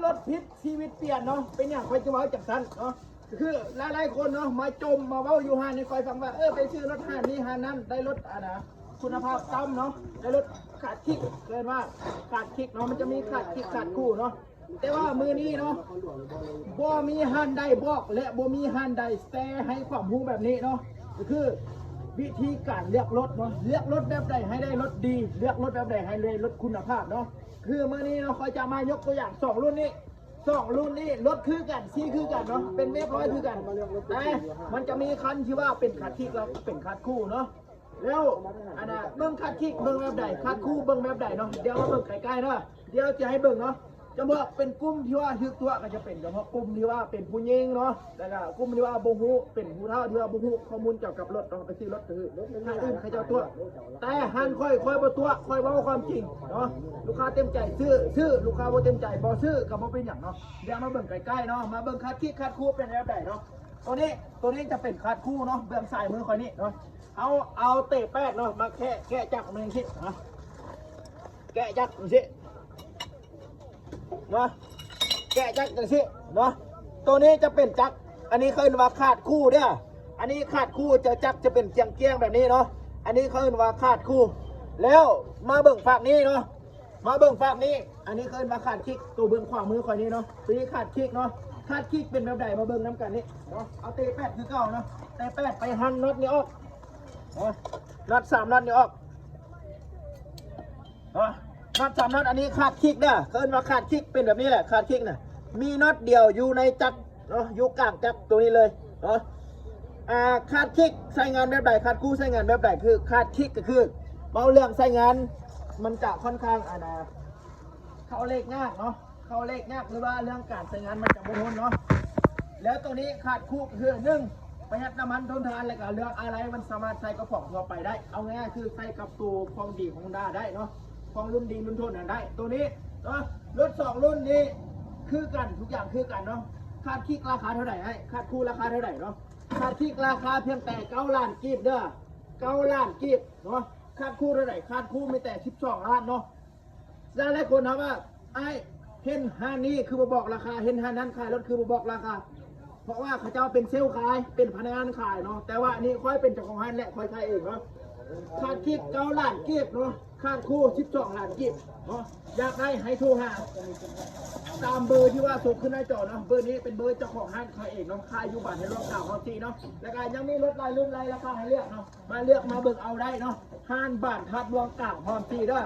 รถพิษชีวิตเปลี่ยนเนาะเป็นอย่างคอยจะเว้าจากสั้นเนาะคือหลายๆคนเนาะมาจมมาเว้าอยู่หานในคอยฟังว่าไปซื้อรถหานนี้หานนั้นได้รถคุณภาพต่ำเนาะได้รถขาดคิกเกินว่าขาดคิกเนาะมันจะมีขาดคิกขาดคู่เนาะแต่ว่ามือนี้เนาะบ่มีหานใดบอกและบ่มีหานใดแต่ให้ความรู้แบบนี้เนาะก็คือวิธีการเลือกรถเนาะเลือกรถแบบใดให้ได้รถดีเลือกรถแบบใดให้ได้รถคุณภาพเนาะคือมื่อนี้เราคอยจะมายกตัวอย่าง2รุ่นนี้รถคือกันซีคือกันเนาะเป็นเรียบร้อยคือกันแต่มันจะมีคันที่ว่าเป็นขัดคิกแล้วเป็นขัดคู่เนาะแล้วเบิ้งขัดคิกเบิ้งแบบใดขัดคู่เบิ้งแบบใดเนาะเดี๋ยวมาเบิ้งใกล้ๆเนาะเดี๋ยวจะให้เบิ้งเนาะจะบอกเป็นกลุ่มที่ว่าทึกตัวก็จะเป็นเฉพาะกลุ่มที่ว่าเป็นผู้หญิงเนาะแล้วก็กลุ่มที่ว่าบ่ฮู้เป็นผู้เฒ่าที่ว่าบ่ฮู้ข้อมูลเกี่ยวกับรถต้องไปซื้อรถคือทางอื่นเขาเจ้าตัวแต่หันค่อยบ่ตัวค่อยเว้าความจริงเนาะลูกค้าเต็มใจซื้อลูกค้าบ่เต็มใจบ่ซื้อก็บ่เป็นหยังเนาะเดี๋ยวมาเบิ่งใกล้ๆเนาะมาเบิ่งคัดคิกคัดคู่เป็นแบบใดเนาะตัวนี้จะเป็นคัดคู่เนาะเบื้องซ้ายมือค่อยนี้เนาะเอาเตะแป้งเนาะมาแค่จักมันสิเนาะแกะจักมันสิเนาะแกะจักจังสิเนาะตัวนี้จะเป็นจักอันนี้เขาเรียกว่าขาดคู่เด้ออันนี้ขาดคู่จักจะเป็นเกียงแบบนี้เนาะอันนี้เขาเรียกว่าขาดคู่แล้วมาเบิ่งฝั่งนี้เนาะมาเบิ่งฝั่งนี้อันนี้เขาเรียกว่าขาดคิกตัวเบื้องขวามือคอยนี้เนาะตัวนี้ขาดคิกเนาะขาดคิกเป็นแบบใดมาเบิ่งน้ำกันนี่เนาะเอาเตะแปดคือเก่าเนาะเตะแปดไปหั่นน็อตนี้ออกน็อต3น็อตนี้ออกน็อต3น็อตอันนี้ขาดคิกเด้อเขาเรียกว่าขาดคิกเป็นแบบนี้แหละขาดคิกน่ะมีน็อตเดียวอยู่ในจักรเนาะอยู่กลางจักรตัวนี้เลยเนาะขาดคิกใช้งานแบบใดขาดคู่ใช้งานแบบใดคือขาดคิกก็คือเบาเรื่องใช้งานมันจะค่อนข้างเข้าเลขยากเนาะเข้าเลขยากหรือว่าเรื่องการใช้งานมันจะบ่ทนเนาะแล้วตัวนี้ขาดคู่ก็คือ1ประหยัดน้ำมันทนทานแล้วก็เรื่องอะไรมันสามารถใส่กระป๋องทั่วไปได้เอาง่ายๆคือใส่กับตัวของดีของดาได้เนาะของรุ่นดีรุ่นทนได้ตัวนี้เนาะรถ2รุ่นนี้คือกันทุกอย่างคือกันเนาะขาดคิกราคาเท่าไหร่ให้ขาดคู่ราคาเท่าไหร่เนาะขาดคิกราคาเพียงแต่9 ล้านกีบเด้อ9 ล้านกีบเนาะขาดคู่เท่าไหร่ขาดคู่ไม่แต่12 ล้านเนาะหลายคนถามว่าเห็นห้างนี้คือบอกราคาเห็นห้างนั้นขายรถคือบอกราคาเพราะว่าเขาเจ้าเป็นเซลล์ขายเป็นพนักงานขายเนาะแต่ว่านี่ค่อยเป็นเจ้าของห้างและค่อยขายเองเนาะขาดคิก9 ล้านกีบเนาะขาดคู่12 ล้านกีบเนาะอยากได้ให้โทรหาตามเบอร์ที่ว่าส่งขึ้นหน้าจอเนาะเบอร์นี้เป็นเบอร์เจ้าของห้างขายเองเนาะขายอยู่บ้านให้รถข่าวเขาทีเนาะแล้วก็ยังมีรถรายรุ่นรายราคาให้เลือกเนาะมาเลือกมาเบิกเอาได้เนาะห้างบ้านทัดรวงกลางพร้อมทีเด้อ